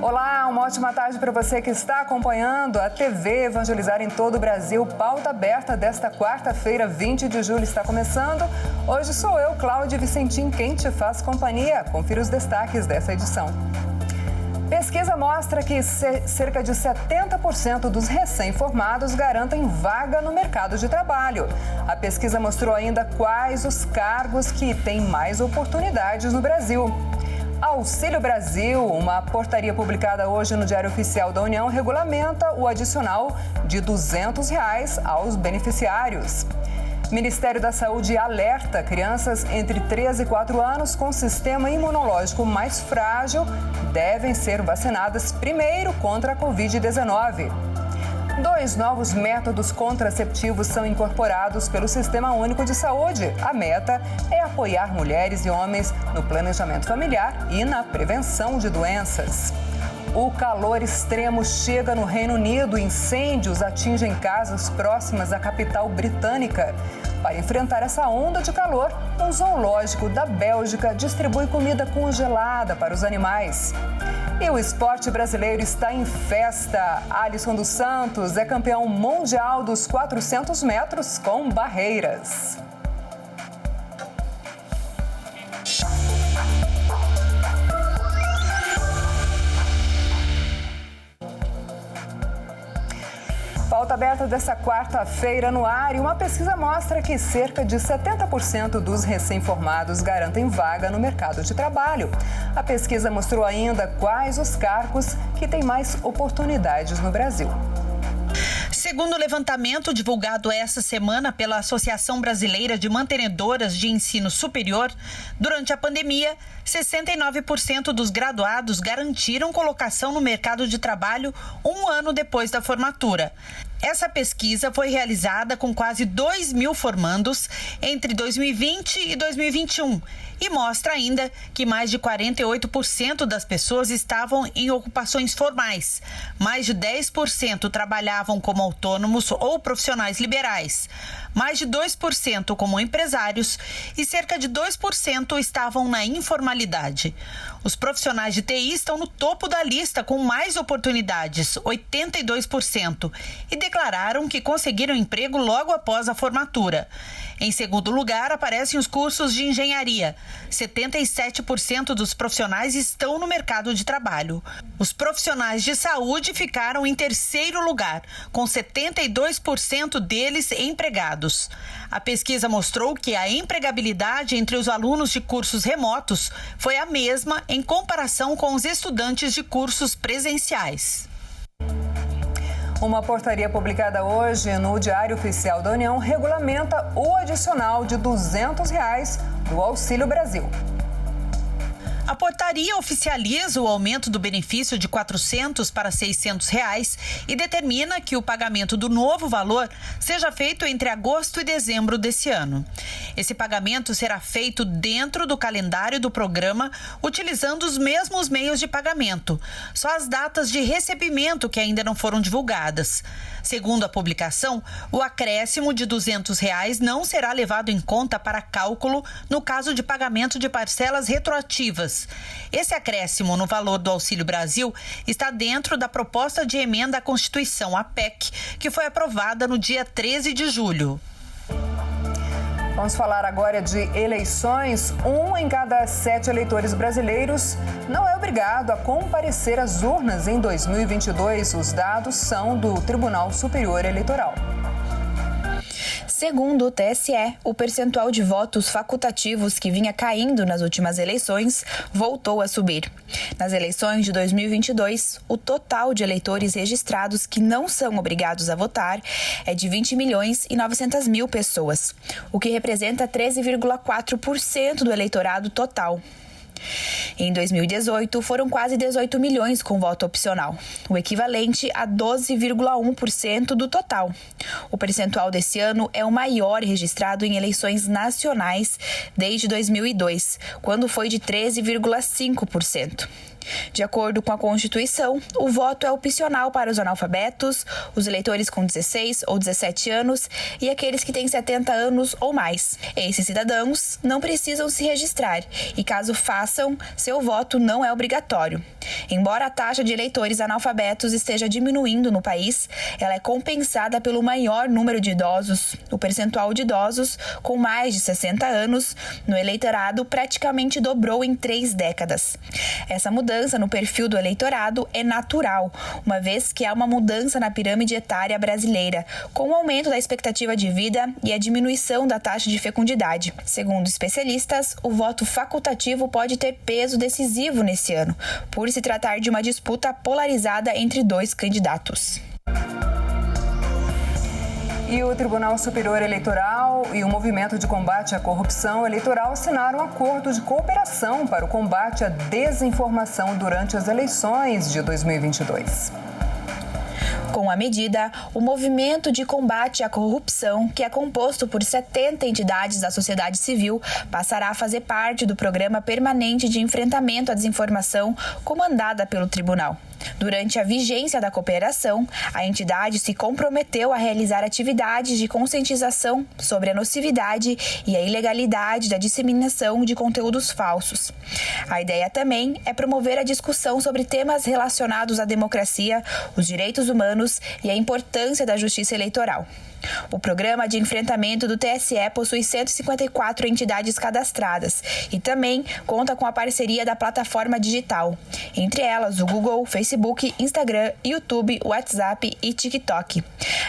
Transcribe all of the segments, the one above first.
Olá, uma ótima tarde para você que está acompanhando a TV Evangelizar em todo o Brasil. Pauta aberta desta quarta-feira, 20 de julho, está começando. Hoje sou eu, Cláudia Vicentim, quem te faz companhia. Confira os destaques dessa edição. Pesquisa mostra que cerca de 70% dos recém-formados garantem vaga no mercado de trabalho. A pesquisa mostrou ainda quais os cargos que têm mais oportunidades no Brasil. Auxílio Brasil, uma portaria publicada hoje no Diário Oficial da União, regulamenta o adicional de R$ 200 aos beneficiários. Ministério da Saúde alerta crianças entre 3 e 4 anos com sistema imunológico mais frágil devem ser vacinadas primeiro contra a Covid-19. 2 novos métodos contraceptivos são incorporados pelo Sistema Único de Saúde. A meta é apoiar mulheres e homens no planejamento familiar e na prevenção de doenças. O calor extremo chega no Reino Unido. Incêndios atingem casas próximas à capital britânica. Para enfrentar essa onda de calor, um zoológico da Bélgica distribui comida congelada para os animais. E o esporte brasileiro está em festa. Alisson dos Santos é campeão mundial dos 400 metros com barreiras. Pauta aberta dessa quarta-feira no ar, e uma pesquisa mostra que cerca de 70% dos recém-formados garantem vaga no mercado de trabalho. A pesquisa mostrou ainda quais os cargos que têm mais oportunidades no Brasil. Segundo o levantamento divulgado esta semana pela Associação Brasileira de Mantenedoras de Ensino Superior, durante a pandemia, 69% dos graduados garantiram colocação no mercado de trabalho um ano depois da formatura. Essa pesquisa foi realizada com quase 2.000 formandos entre 2020 e 2021 e mostra ainda que mais de 48% das pessoas estavam em ocupações formais, mais de 10% trabalhavam como autônomos ou profissionais liberais, mais de 2% como empresários e cerca de 2% estavam na informalidade. Os profissionais de TI estão no topo da lista com mais oportunidades, 82%, e declararam que conseguiram emprego logo após a formatura. Em segundo lugar, aparecem os cursos de engenharia. 77% dos profissionais estão no mercado de trabalho. Os profissionais de saúde ficaram em terceiro lugar, com 72% deles empregados. A pesquisa mostrou que a empregabilidade entre os alunos de cursos remotos foi a mesma em comparação com os estudantes de cursos presenciais. Uma portaria publicada hoje no Diário Oficial da União regulamenta o adicional de R$ 200 do Auxílio Brasil. A portaria oficializa o aumento do benefício de R$ 400 para R$ 600 e determina que o pagamento do novo valor seja feito entre agosto e dezembro desse ano. Esse pagamento será feito dentro do calendário do programa, utilizando os mesmos meios de pagamento, só as datas de recebimento que ainda não foram divulgadas. Segundo a publicação, o acréscimo de R$ 200 não será levado em conta para cálculo no caso de pagamento de parcelas retroativas. Esse acréscimo no valor do Auxílio Brasil está dentro da proposta de emenda à Constituição, a PEC, que foi aprovada no dia 13 de julho. Vamos falar agora de eleições. 1 em cada 7 eleitores brasileiros não é obrigado a comparecer às urnas em 2022. Os dados são do Tribunal Superior Eleitoral. Segundo o TSE, o percentual de votos facultativos que vinha caindo nas últimas eleições voltou a subir. Nas eleições de 2022, o total de eleitores registrados que não são obrigados a votar é de 20.900.000 pessoas, o que representa 13,4% do eleitorado total. Em 2018, foram quase 18 milhões com voto opcional, o equivalente a 12,1% do total. O percentual desse ano é o maior registrado em eleições nacionais desde 2002, quando foi de 13,5%. De acordo com a Constituição, o voto é opcional para os analfabetos, os eleitores com 16 ou 17 anos e aqueles que têm 70 anos ou mais. Esses cidadãos não precisam se registrar e, caso façam, seu voto não é obrigatório. Embora a taxa de eleitores analfabetos esteja diminuindo no país, ela é compensada pelo maior número de idosos. O percentual de idosos com mais de 60 anos no eleitorado praticamente dobrou em 3 décadas. Essa mudança no perfil do eleitorado é natural, uma vez que há uma mudança na pirâmide etária brasileira, com o aumento da expectativa de vida e a diminuição da taxa de fecundidade. Segundo especialistas, o voto facultativo pode ter peso decisivo nesse ano, por se tratar de uma disputa polarizada entre 2 candidatos. E o Tribunal Superior Eleitoral e o Movimento de Combate à Corrupção Eleitoral assinaram um acordo de cooperação para o combate à desinformação durante as eleições de 2022. Com a medida, o Movimento de Combate à Corrupção, que é composto por 70 entidades da sociedade civil, passará a fazer parte do Programa Permanente de Enfrentamento à Desinformação, comandada pelo Tribunal. Durante a vigência da cooperação, a entidade se comprometeu a realizar atividades de conscientização sobre a nocividade e a ilegalidade da disseminação de conteúdos falsos. A ideia também é promover a discussão sobre temas relacionados à democracia, os direitos humanos e a importância da justiça eleitoral. O programa de enfrentamento do TSE possui 154 entidades cadastradas e também conta com a parceria da plataforma digital, entre elas o Google, Facebook, Instagram, YouTube, WhatsApp e TikTok.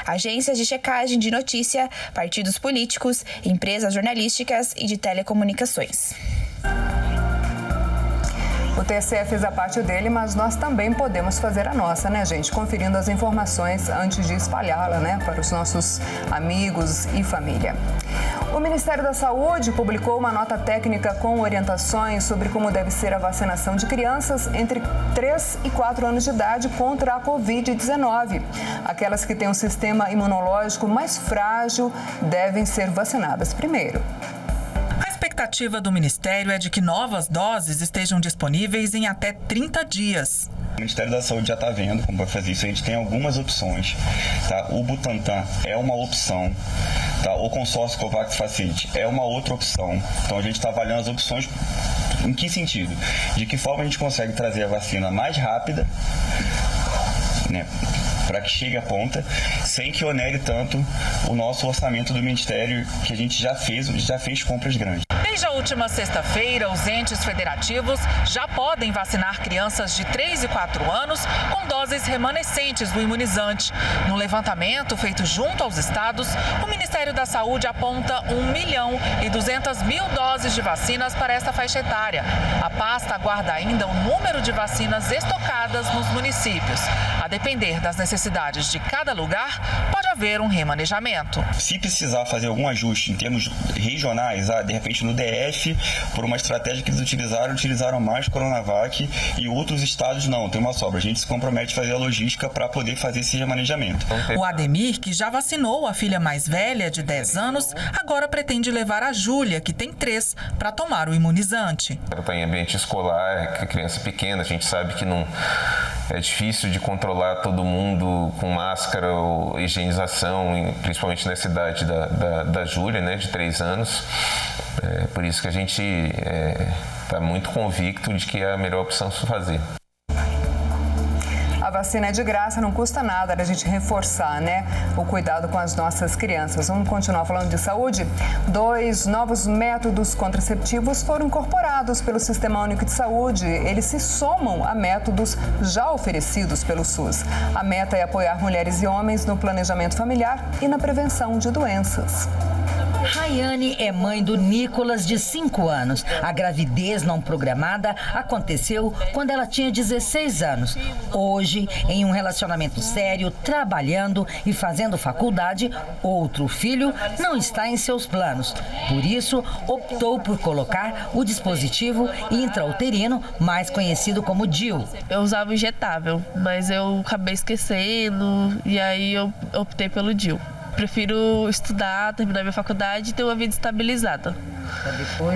Agências de checagem de notícia, partidos políticos, empresas jornalísticas e de telecomunicações. O TSE fez a parte dele, mas nós também podemos fazer a nossa, né, gente? Conferindo as informações antes de espalhá-la, né, para os nossos amigos e família. O Ministério da Saúde publicou uma nota técnica com orientações sobre como deve ser a vacinação de crianças entre 3 e 4 anos de idade contra a Covid-19. Aquelas que têm um sistema imunológico mais frágil devem ser vacinadas primeiro. A expectativa do Ministério é de que novas doses estejam disponíveis em até 30 dias. O Ministério da Saúde já está vendo como vai fazer isso. A gente tem algumas opções. Tá? O Butantan é uma opção. Tá? O consórcio COVAX Facility é uma outra opção. Então a gente está avaliando as opções. Em que sentido? De que forma a gente consegue trazer a vacina mais rápida, né, para que chegue à ponta, sem que onere tanto o nosso orçamento do Ministério, que a gente já fez compras grandes. Desde a última sexta-feira, os entes federativos já podem vacinar crianças de 3 e 4 anos com doses remanescentes do imunizante. No levantamento feito junto aos estados, o Ministério da Saúde aponta 1.200.000 doses de vacinas para essa faixa etária. A pasta aguarda ainda o número de vacinas estocadas nos municípios. A depender das necessidades de cada lugar, pode haver um remanejamento. Se precisar fazer algum ajuste em termos regionais, de repente no DF, por uma estratégia que eles utilizaram mais Coronavac e outros estados não, tem uma sobra. A gente se compromete a fazer a logística para poder fazer esse remanejamento. O Ademir, que já vacinou a filha mais velha, de 10 anos, agora pretende levar a Júlia, que tem 3, para tomar o imunizante. Ela está em ambiente escolar, que criança pequena, a gente sabe que não é difícil de controlar todo mundo com máscara ou higienização, principalmente nessa idade da Júlia, né, de 3 anos. Por isso que a gente está muito convicto de que é a melhor opção a se fazer. A vacina é de graça, não custa nada a gente reforçar, né, o cuidado com as nossas crianças. Vamos continuar falando de saúde? 2 novos métodos contraceptivos foram incorporados pelo Sistema Único de Saúde. Eles se somam a métodos já oferecidos pelo SUS. A meta é apoiar mulheres e homens no planejamento familiar e na prevenção de doenças. Rayane é mãe do Nicolas, de 5 anos. A gravidez não programada aconteceu quando ela tinha 16 anos. Hoje, em um relacionamento sério, trabalhando e fazendo faculdade, outro filho não está em seus planos. Por isso, optou por colocar o dispositivo intrauterino, mais conhecido como DIU. Eu usava o injetável, mas eu acabei esquecendo e aí eu optei pelo DIU. Prefiro estudar, terminar minha faculdade e ter uma vida estabilizada.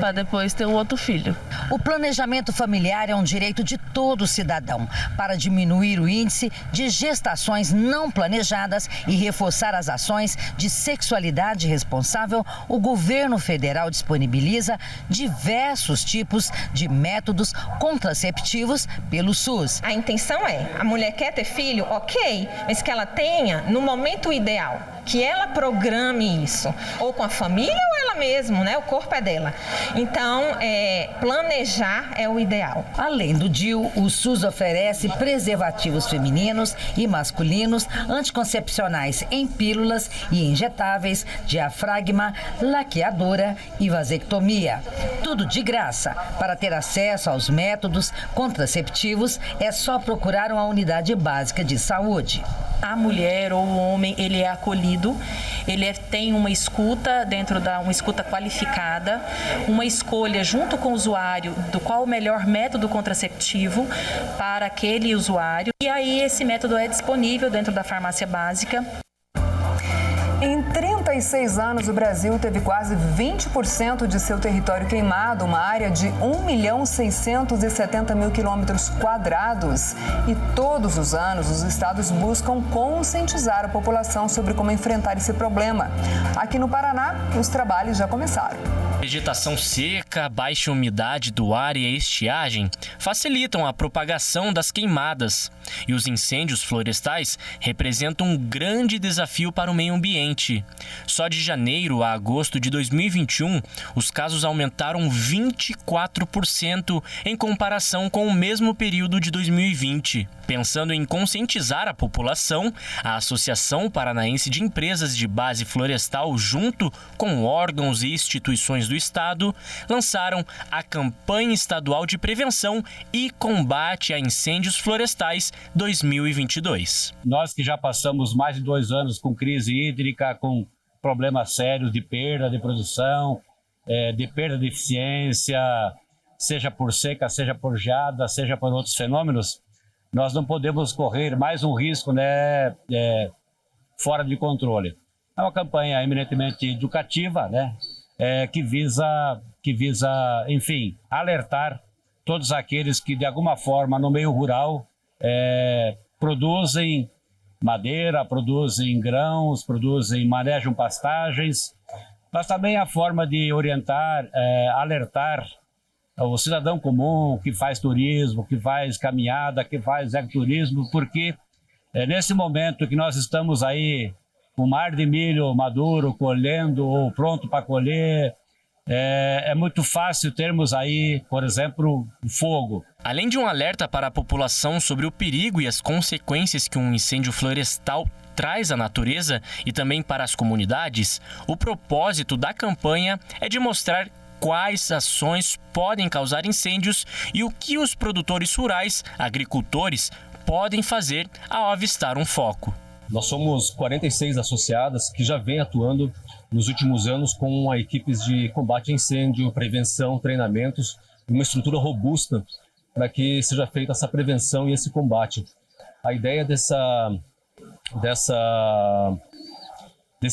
Para depois ter um outro filho. O planejamento familiar é um direito de todo cidadão para diminuir o índice de gestações não planejadas e reforçar as ações de sexualidade responsável. O governo federal disponibiliza diversos tipos de métodos contraceptivos pelo SUS. A intenção é, a mulher quer ter filho, ok, mas que ela tenha no momento ideal, que ela programe isso, ou com a família ou ela mesma, né? O corpo é dela. Então, planejar é o ideal. Além do DIU, o SUS oferece preservativos femininos e masculinos, anticoncepcionais em pílulas e injetáveis, diafragma, laqueadora e vasectomia. Tudo de graça. Para ter acesso aos métodos contraceptivos, é só procurar uma unidade básica de saúde. A mulher ou o homem, ele é acolhido, ele tem uma escuta uma escuta qualificada, uma escolha junto com o usuário do qual o melhor método contraceptivo para aquele usuário. E aí esse método é disponível dentro da farmácia básica. Em 36 anos, o Brasil teve quase 20% de seu território queimado, uma área de 1.670.000 quilômetros quadrados. E todos os anos, os estados buscam conscientizar a população sobre como enfrentar esse problema. Aqui no Paraná, os trabalhos já começaram. Vegetação seca, baixa umidade do ar e a estiagem facilitam a propagação das queimadas. E os incêndios florestais representam um grande desafio para o meio ambiente. Só de janeiro a agosto de 2021, os casos aumentaram 24% em comparação com o mesmo período de 2020. Pensando em conscientizar a população, a Associação Paranaense de Empresas de Base Florestal, junto com órgãos e instituições do Estado, lançaram a Campanha Estadual de Prevenção e Combate a Incêndios Florestais 2022. Nós que já passamos mais de 2 anos com crise hídrica, com problemas sérios de perda de produção, de perda de eficiência, seja por seca, seja por geada, seja por outros fenômenos, nós não podemos correr mais um risco, né, fora de controle. É uma campanha eminentemente educativa, né, que visa, enfim, alertar todos aqueles que, de alguma forma, no meio rural, produzem madeira, produzem grãos, manejam pastagens, mas também a forma de orientar, alertar o cidadão comum que faz turismo, que faz caminhada, que faz ecoturismo, porque nesse momento que nós estamos aí com mar de milho maduro, colhendo ou pronto para colher, é muito fácil termos aí, por exemplo, fogo. Além de um alerta para a população sobre o perigo e as consequências que um incêndio florestal traz à natureza e também para as comunidades, o propósito da campanha é de mostrar quais ações podem causar incêndios e o que os produtores rurais, agricultores, podem fazer ao avistar um foco. Nós somos 46 associadas que já vêm atuando nos últimos anos com equipes de combate a incêndio, prevenção, treinamentos, uma estrutura robusta para que seja feita essa prevenção e esse combate. A ideia desse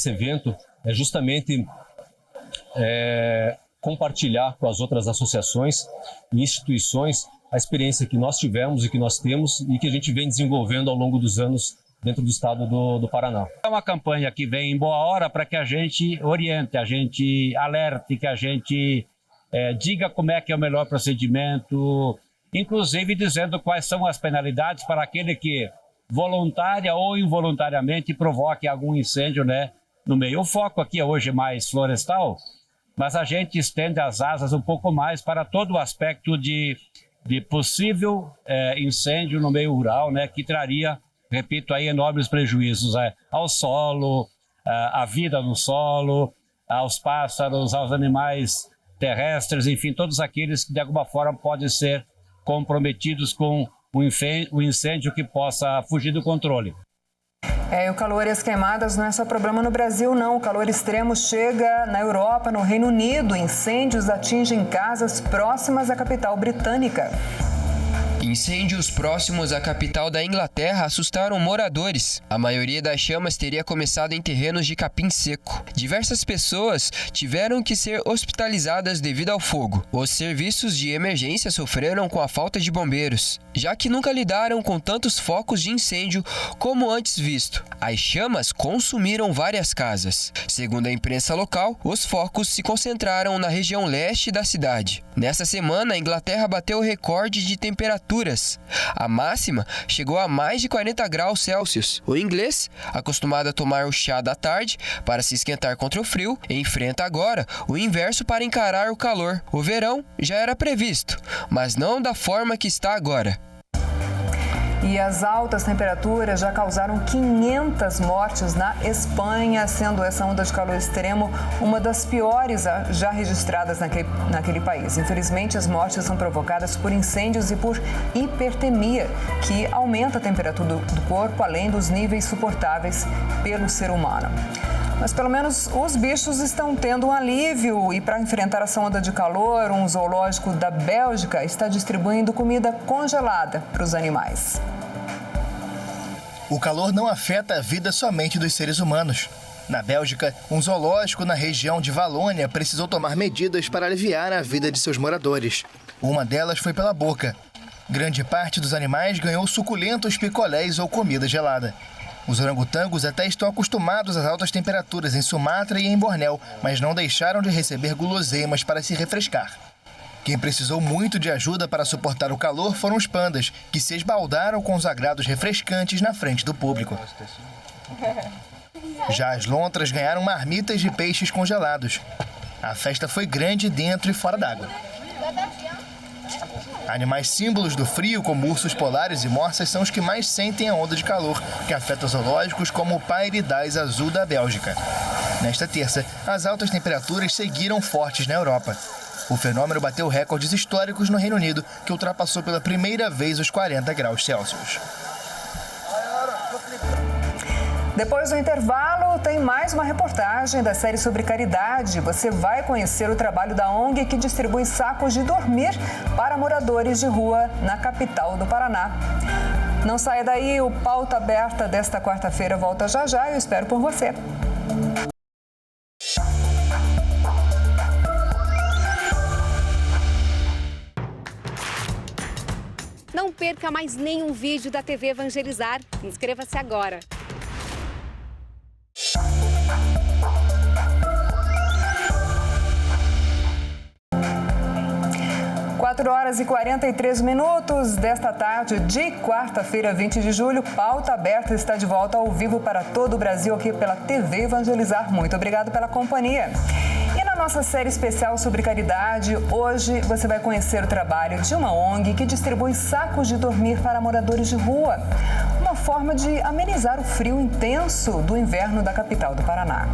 evento é justamente compartilhar com as outras associações e instituições a experiência que nós tivemos e que nós temos e que a gente vem desenvolvendo ao longo dos anos dentro do estado do Paraná. É uma campanha que vem em boa hora para que a gente oriente, a gente alerte, que a gente diga como é que é o melhor procedimento, inclusive dizendo quais são as penalidades para aquele que voluntária ou involuntariamente provoque algum incêndio, né, no meio. O foco aqui hoje é mais florestal, mas a gente estende as asas um pouco mais para todo o aspecto de possível incêndio no meio rural, né, que traria, repito, aí enormes prejuízos ao solo, à vida no solo, aos pássaros, aos animais terrestres, enfim, todos aqueles que de alguma forma podem ser comprometidos com um incêndio que possa fugir do controle. O calor e as queimadas não é só problema no Brasil, não. O calor extremo chega na Europa, no Reino Unido. Incêndios atingem casas próximas à capital britânica. Incêndios próximos à capital da Inglaterra assustaram moradores. A maioria das chamas teria começado em terrenos de capim seco. Diversas pessoas tiveram que ser hospitalizadas devido ao fogo. Os serviços de emergência sofreram com a falta de bombeiros, já que nunca lidaram com tantos focos de incêndio como antes visto. As chamas consumiram várias casas. Segundo a imprensa local, os focos se concentraram na região leste da cidade. Nessa semana, a Inglaterra bateu o recorde de temperaturas. A máxima chegou a mais de 40 graus Celsius. O inglês, acostumado a tomar o chá da tarde para se esquentar contra o frio, enfrenta agora o inverso para encarar o calor. O verão já era previsto, mas não da forma que está agora. E as altas temperaturas já causaram 500 mortes na Espanha, sendo essa onda de calor extremo uma das piores já registradas naquele país. Infelizmente, as mortes são provocadas por incêndios e por hipertermia, que aumenta a temperatura do corpo além dos níveis suportáveis pelo ser humano. Mas pelo menos os bichos estão tendo um alívio e para enfrentar essa onda de calor, um zoológico da Bélgica está distribuindo comida congelada para os animais. O calor não afeta a vida somente dos seres humanos. Na Bélgica, um zoológico na região de Valônia precisou tomar medidas para aliviar a vida de seus moradores. Uma delas foi pela boca. Grande parte dos animais ganhou suculentos picolés ou comida gelada. Os orangotangos até estão acostumados às altas temperaturas em Sumatra e em Bornéu, mas não deixaram de receber guloseimas para se refrescar. Quem precisou muito de ajuda para suportar o calor foram os pandas, que se esbaldaram com os agrados refrescantes na frente do público. Já as lontras ganharam marmitas de peixes congelados. A festa foi grande dentro e fora d'água. Animais símbolos do frio, como ursos polares e morsas, são os que mais sentem a onda de calor, que afeta zoológicos como o Pairidais Azul da Bélgica. Nesta terça, as altas temperaturas seguiram fortes na Europa. O fenômeno bateu recordes históricos no Reino Unido, que ultrapassou pela primeira vez os 40 graus Celsius. Depois do intervalo, tem mais uma reportagem da série sobre caridade. Você vai conhecer o trabalho da ONG que distribui sacos de dormir para moradores de rua na capital do Paraná. Não saia daí, o Pauta Aberta desta quarta-feira volta já já e eu espero por você. Não perca mais nenhum vídeo da TV Evangelizar. Inscreva-se agora. 4h43 desta tarde de quarta-feira, 20 de julho. Pauta Aberta está de volta ao vivo para todo o Brasil aqui pela TV Evangelizar. Muito obrigado pela companhia. E na nossa série especial sobre caridade, hoje você vai conhecer o trabalho de uma ONG que distribui sacos de dormir para moradores de rua. Uma forma de amenizar o frio intenso do inverno da capital do Paraná.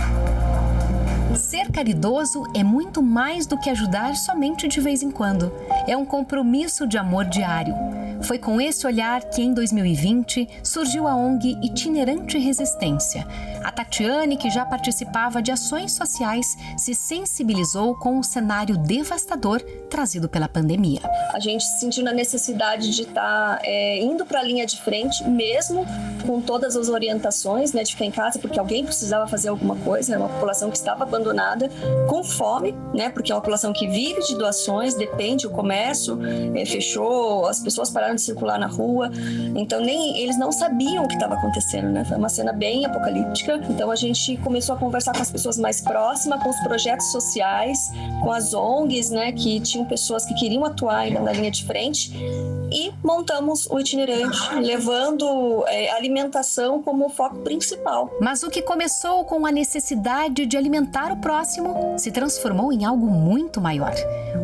Ser caridoso é muito mais do que ajudar somente de vez em quando. É um compromisso de amor diário. Foi com esse olhar que, em 2020, surgiu a ONG Itinerante Resistência. A Tatiane, que já participava de ações sociais, se sensibilizou com o cenário devastador trazido pela pandemia. A gente se sentiu na necessidade de estar indo para a linha de frente, mesmo com todas as orientações, de ficar em casa, porque alguém precisava fazer alguma coisa. Era uma população que estava abandonada, com fome, porque é uma população que vive de doações, depende, o comércio fechou, as pessoas pararam de circular na rua, então eles não sabiam o que estava acontecendo, Foi uma cena bem apocalíptica. Então a gente começou a conversar com as pessoas mais próximas, com os projetos sociais, com as ONGs, que tinham pessoas que queriam atuar ainda na linha de frente, e montamos o itinerante, levando alimentação como foco principal. Mas o que começou com a necessidade de alimentar o próximo se transformou em algo muito maior.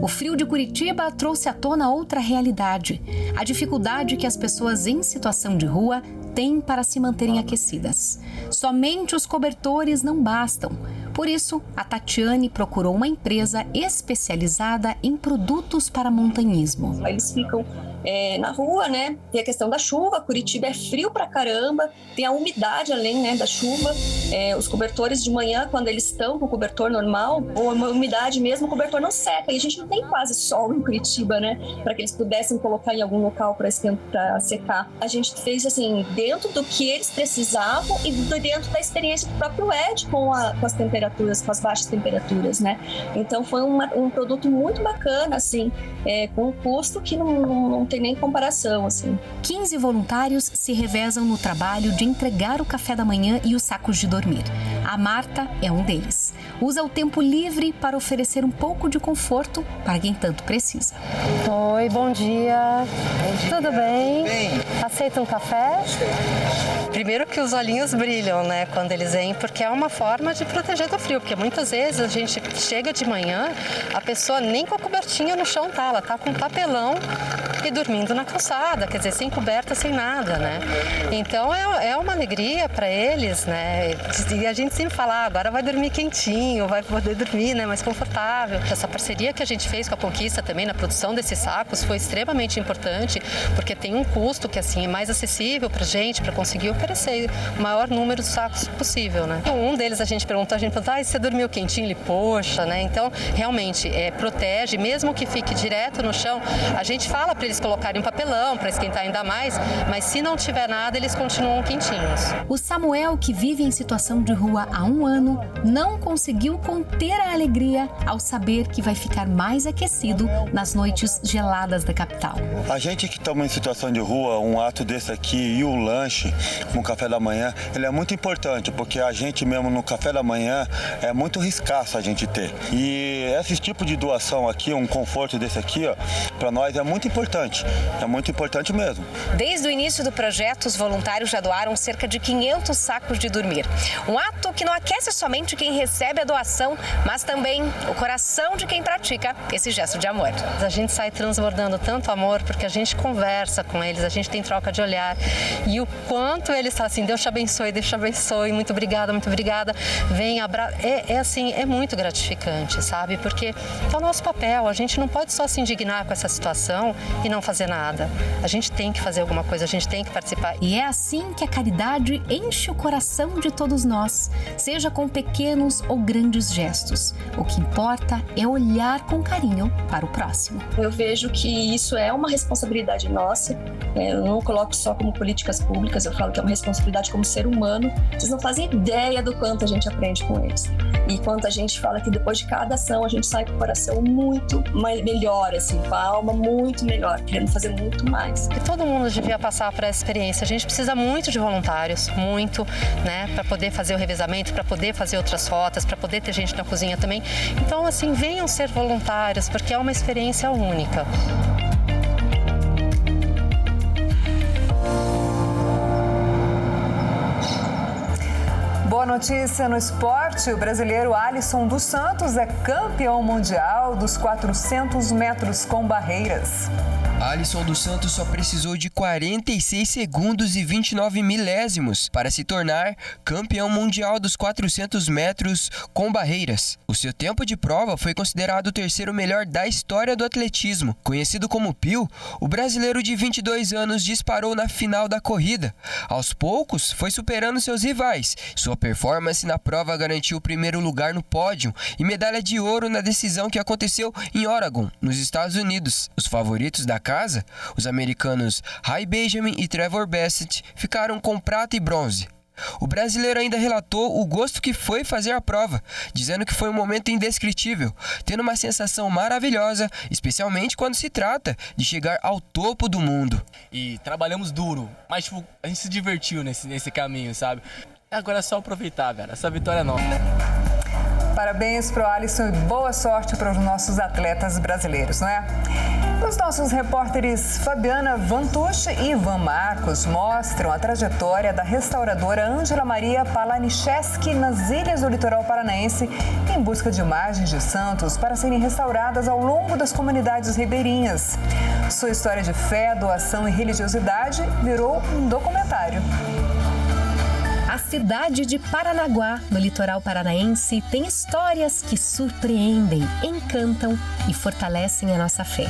O frio de Curitiba trouxe à tona outra realidade, a dificuldade que as pessoas em situação de rua têm para se manterem aquecidas. Somente os cobertores não bastam. Por isso, a Tatiane procurou uma empresa especializada em produtos para montanhismo. Eles ficam na rua, né? Tem a questão da chuva, Curitiba é frio pra caramba, tem a umidade além, né, da chuva, os cobertores de manhã, quando eles estão com o cobertor normal, ou uma umidade mesmo, o cobertor não seca, e a gente não tem quase sol em Curitiba, né? Para que eles pudessem colocar em algum local para secar. A gente fez assim, dentro do que eles precisavam e dentro da experiência do próprio Ed com as temperaturas, com as baixas temperaturas, né? Então foi um produto muito bacana, assim, com um custo que não tem nem comparação, assim. 15 voluntários se revezam no trabalho de entregar o café da manhã e os sacos de dormir. A Marta é um deles. Usa o tempo livre para oferecer um pouco de conforto para quem tanto precisa. Oi, bom dia. Tudo bem? Bem. Aceita um café? Primeiro que os olhinhos brilham, né, quando eles vêm, porque é uma forma de proteger do frio, porque muitas vezes a gente chega de manhã, a pessoa nem com a cobertinha no chão tá, ela tá com papelão e dormindo na calçada, quer dizer, sem coberta, sem nada, né? Então é uma alegria para eles, né? E a gente sempre fala, agora vai dormir quentinho, vai poder dormir, né, mais confortável. Essa parceria que a gente fez com a Conquista também na produção desses sacos foi extremamente importante, porque tem um custo que assim é mais acessível pra gente, para conseguir oferecer o maior número de sacos possível, né? Um deles a gente perguntou, você dormiu quentinho? Ele, poxa, né? Então, realmente, protege, mesmo que fique direto no chão, a gente fala para eles colocarem um papelão para esquentar ainda mais, mas se não tiver nada, eles continuam quentinhos. O Samuel, que vive em situação de rua há 1 ano, não conseguiu conter a alegria ao saber que vai ficar mais aquecido nas noites geladas da capital. A gente que estamos em situação de rua, um ato desse aqui e o lanche no café da manhã, ele é muito importante, porque a gente mesmo no café da manhã é muito riscaço a gente ter. E esse tipo de doação aqui, um conforto desse aqui, ó, para nós é muito importante mesmo. Desde o início do projeto, os voluntários já doaram cerca de 500 sacos de dormir. Um ato que não aquece somente quem recebe a doação, mas também o coração de quem pratica esse gesto de amor. A gente sai transbordando tanto amor, porque a gente conversa com eles, a gente tem troca de olhar, e o quanto eles falam assim, Deus te abençoe, muito obrigada, vem, assim, é muito gratificante, sabe? Porque é o nosso papel, a gente não pode só se indignar com essa situação e não fazer nada. A gente tem que fazer alguma coisa, a gente tem que participar. E é assim que a caridade enche o coração de todos nós, seja com pequenos ou grandes gestos. O que importa é olhar com carinho para o próximo. Eu vejo que isso é uma responsabilidade nossa, eu não coloco só como políticas públicas, eu falo que é uma responsabilidade como ser humano. Vocês não fazem ideia do quanto a gente aprende com eles. E quanto a gente fala que depois de cada ação a gente sai com o coração muito melhor, assim, com a alma muito melhor, querendo fazer muito mais. E todo mundo devia passar por essa experiência. A gente precisa muito de voluntários, muito, né, para poder fazer o revezamento, para poder fazer outras rotas, para poder ter gente na cozinha também. Então, assim, venham ser voluntários, porque é uma experiência única. Boa notícia no esporte, o brasileiro Alisson dos Santos é campeão mundial dos 400 metros com barreiras. Alisson dos Santos só precisou de 46 segundos e 29 milésimos para se tornar campeão mundial dos 400 metros com barreiras. O seu tempo de prova foi considerado o terceiro melhor da história do atletismo. Conhecido como Pio, o brasileiro de 22 anos disparou na final da corrida. Aos poucos, foi superando seus rivais. Sua performance na prova garantiu o primeiro lugar no pódio e medalha de ouro na decisão que aconteceu em Oregon, nos Estados Unidos. Os favoritos da casa, os americanos Ray Benjamin e Trevor Bassett, ficaram com prata e bronze. O brasileiro ainda relatou o gosto que foi fazer a prova, dizendo que foi um momento indescritível, tendo uma sensação maravilhosa, especialmente quando se trata de chegar ao topo do mundo. E trabalhamos duro, mas a gente se divertiu nesse caminho, sabe? Agora é só aproveitar, cara. Essa vitória é nossa. Parabéns pro Alisson e boa sorte para os nossos atletas brasileiros, não é? Os nossos repórteres Fabiana Vantucci e Ivan Marcos mostram a trajetória da restauradora Ângela Maria Palanicheski nas ilhas do litoral paranaense em busca de imagens de santos para serem restauradas ao longo das comunidades ribeirinhas. Sua história de fé, doação e religiosidade virou um documentário. Há cidade de Paranaguá, no litoral paranaense, tem histórias que surpreendem, encantam e fortalecem a nossa fé.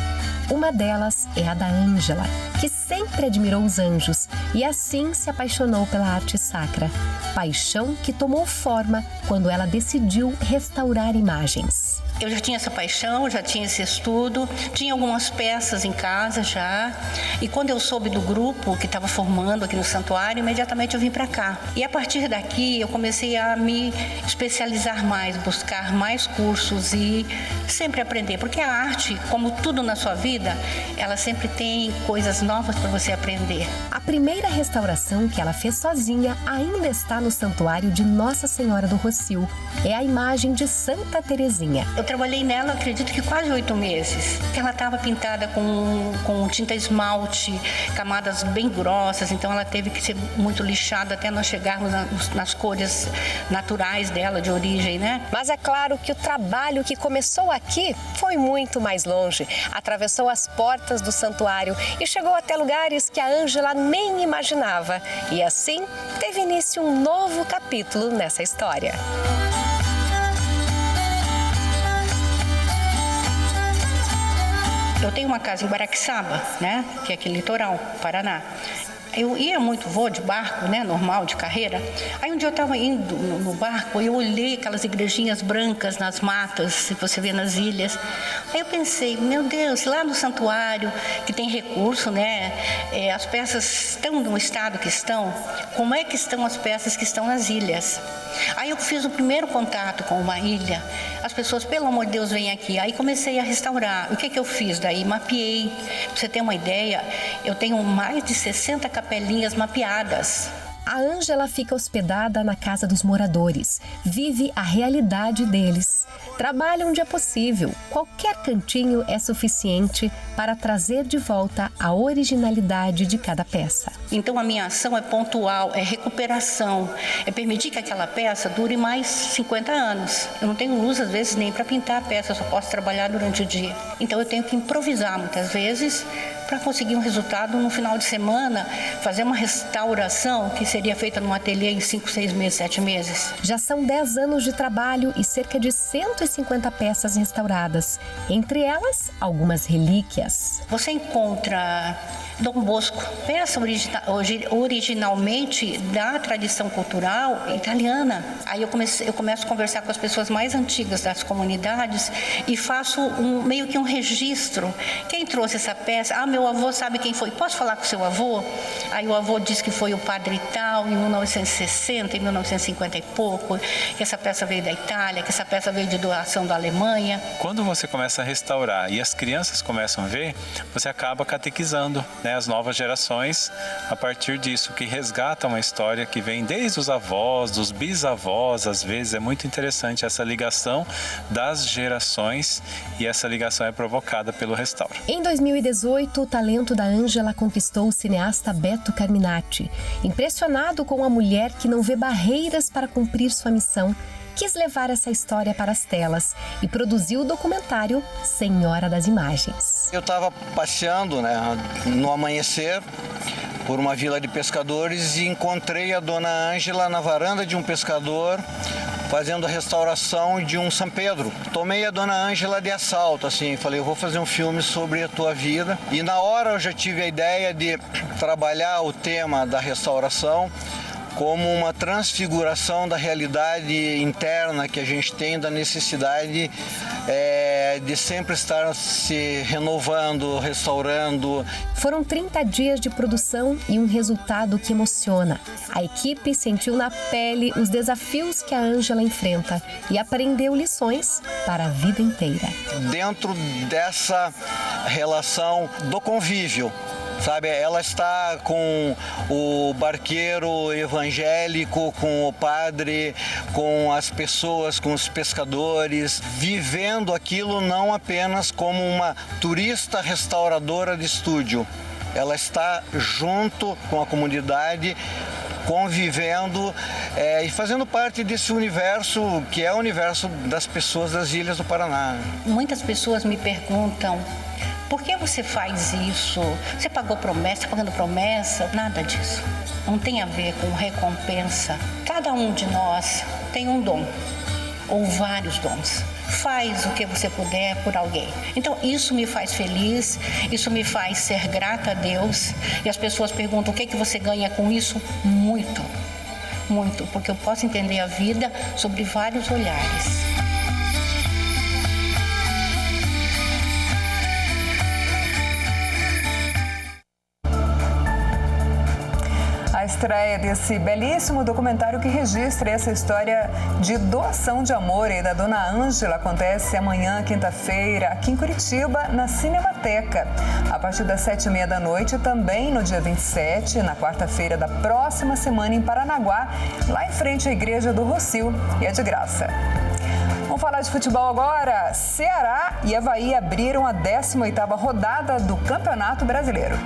Uma delas é a da Ângela, que sempre admirou os anjos e assim se apaixonou pela arte sacra. Paixão que tomou forma quando ela decidiu restaurar imagens. Eu já tinha essa paixão, já tinha esse estudo, tinha algumas peças em casa já. E quando eu soube do grupo que estava formando aqui no santuário, imediatamente eu vim para cá. E a partir daqui eu comecei a me especializar mais, buscar mais cursos e sempre aprender. Porque a arte, como tudo na sua vida, ela sempre tem coisas novas para você aprender. A primeira restauração que ela fez sozinha ainda está no santuário de Nossa Senhora do Rossio. É a imagem de Santa Terezinha. Eu trabalhei nela, acredito que quase 8 meses. Ela estava pintada com tinta esmalte, camadas bem grossas, então ela teve que ser muito lixada até nós chegarmos nas cores naturais dela, de origem, né? Mas é claro que o trabalho que começou aqui foi muito mais longe. Atravessou as portas do santuário e chegou até lugares que a Ângela nem imaginava. E assim, teve início um novo capítulo nessa história. Eu tenho uma casa em Guaraqueçaba, né, que é aquele litoral, Paraná. Eu ia muito, voo de barco, né, normal, de carreira. Aí um dia eu estava indo no barco e eu olhei aquelas igrejinhas brancas nas matas, que você vê nas ilhas. Aí eu pensei, meu Deus, lá no santuário, que tem recurso, né, as peças estão no estado que estão, como é que estão as peças que estão nas ilhas? Aí eu fiz o primeiro contato com uma ilha, as pessoas, pelo amor de Deus, vêm aqui. Aí comecei a restaurar. O que eu fiz daí? Mapeei. Pra você ter uma ideia, eu tenho mais de 60 capelinhas mapeadas. A Ângela fica hospedada na casa dos moradores, vive a realidade deles. Trabalha onde é possível, qualquer cantinho é suficiente para trazer de volta a originalidade de cada peça. Então a minha ação é pontual, é recuperação, é permitir que aquela peça dure mais 50 anos. Eu não tenho luz às vezes nem para pintar a peça, eu só posso trabalhar durante o dia. Então eu tenho que improvisar muitas vezes para conseguir um resultado no final de semana, fazer uma restauração que seria feita num ateliê em 5, 6 meses, 7 meses. Já são 10 anos de trabalho e cerca de 150 peças restauradas. Entre elas, algumas relíquias. Você encontra Dom Bosco, peça originalmente da tradição cultural italiana. Aí eu começo a conversar com as pessoas mais antigas das comunidades e faço meio que um registro. Quem trouxe essa peça? Ah, meu avô sabe quem foi. Posso falar com o seu avô? Aí o avô disse que foi o padre tal, em 1960, em 1950 e pouco, que essa peça veio da Itália, que essa peça veio de doação da Alemanha. Quando você começa a restaurar e as crianças começam a ver, você acaba catequizando, né, as novas gerações a partir disso, que resgata uma história que vem desde os avós, dos bisavós. Às vezes é muito interessante essa ligação das gerações e essa ligação é provocada pelo restauro. Em 2018, o talento da Ângela conquistou o cineasta Beto Carminati. Impressionado com a mulher que não vê barreiras para cumprir sua missão, quis levar essa história para as telas e produziu o documentário Senhora das Imagens. Eu estava passeando, né, no amanhecer por uma vila de pescadores e encontrei a dona Ângela na varanda de um pescador fazendo a restauração de um São Pedro. Tomei a dona Ângela de assalto, assim, falei, eu vou fazer um filme sobre a tua vida. E na hora eu já tive a ideia de trabalhar o tema da restauração como uma transfiguração da realidade interna que a gente tem, da necessidade de sempre estar se renovando, restaurando. Foram 30 dias de produção e um resultado que emociona. A equipe sentiu na pele os desafios que a Ângela enfrenta e aprendeu lições para a vida inteira. Dentro dessa relação do convívio, sabe, ela está com o barqueiro evangélico, com o padre, com as pessoas, com os pescadores, vivendo aquilo não apenas como uma turista restauradora de estúdio. Ela está junto com a comunidade, convivendo e fazendo parte desse universo que é o universo das pessoas das Ilhas do Paraná. Muitas pessoas me perguntam: por que você faz isso? Você pagou promessa, pagando promessa? Nada disso. não tem a ver com recompensa. Cada um de nós tem um dom, ou vários dons. Faz o que você puder por alguém. Então, isso me faz feliz, isso me faz ser grata a Deus. E as pessoas perguntam, o que é que você ganha com isso? Muito, muito, porque eu posso entender a vida sobre vários olhares. A estreia desse belíssimo documentário que registra essa história de doação de amor e da Dona Ângela acontece amanhã, quinta-feira, aqui em Curitiba, na Cinemateca. A partir das 7h30 da noite, também no dia 27, na quarta-feira da próxima semana, em Paranaguá, lá em frente à Igreja do Rocio, e é de graça. Vamos falar de futebol agora. Ceará e Avaí abriram a 18ª rodada do Campeonato Brasileiro.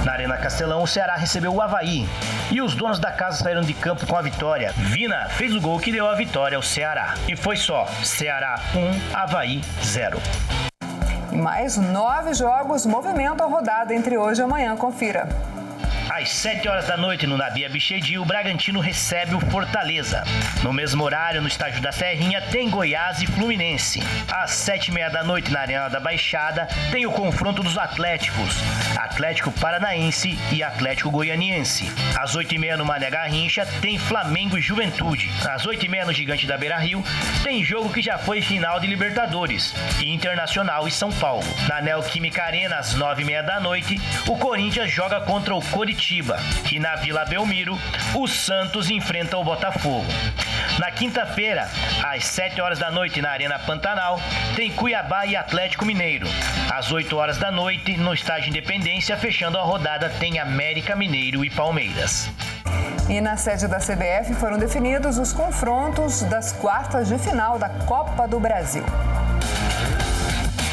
Na Arena Castelão, o Ceará recebeu o Avaí e os donos da casa saíram de campo com a vitória. Vina fez o gol que deu a vitória ao Ceará. E foi só, Ceará 1, Avaí 0. E mais 9 jogos movimentam a rodada entre hoje e amanhã. Confira. Às 7h da noite, no Nabi Abichedi, o Bragantino recebe o Fortaleza. No mesmo horário, no estádio da Serrinha, tem Goiás e Fluminense. Às 7h30 da noite, na Arena da Baixada, tem o confronto dos Atléticos. Atlético Paranaense e Atlético Goianiense. Às 8h30, no Mané Garrincha, tem Flamengo e Juventude. Às 8h30, no Gigante da Beira-Rio, tem jogo que já foi final de Libertadores, Internacional e São Paulo. Na Neoquímica Arena, às 9h30 da noite, o Corinthians joga contra o Coritiba. E na Vila Belmiro, o Santos enfrenta o Botafogo. Na quinta-feira, às 7h da noite, na Arena Pantanal, tem Cuiabá e Atlético Mineiro. Às 8h da noite, no Estádio Independência, fechando a rodada, tem América Mineiro e Palmeiras. E na sede da CBF foram definidos os confrontos das quartas de final da Copa do Brasil.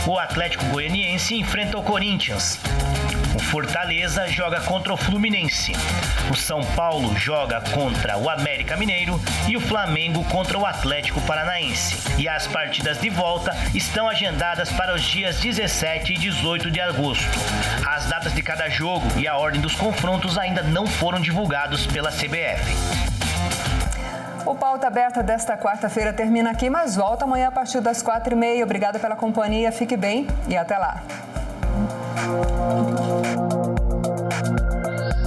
O Atlético Goianiense enfrenta o Corinthians. O Fortaleza joga contra o Fluminense. O São Paulo joga contra o América Mineiro e o Flamengo contra o Atlético Paranaense. E as partidas de volta estão agendadas para os dias 17 e 18 de agosto. As datas de cada jogo e a ordem dos confrontos ainda não foram divulgados pela CBF. O Pauta Aberta desta quarta-feira termina aqui, mas volta amanhã a partir das 4h30. Obrigada pela companhia, fique bem e até lá.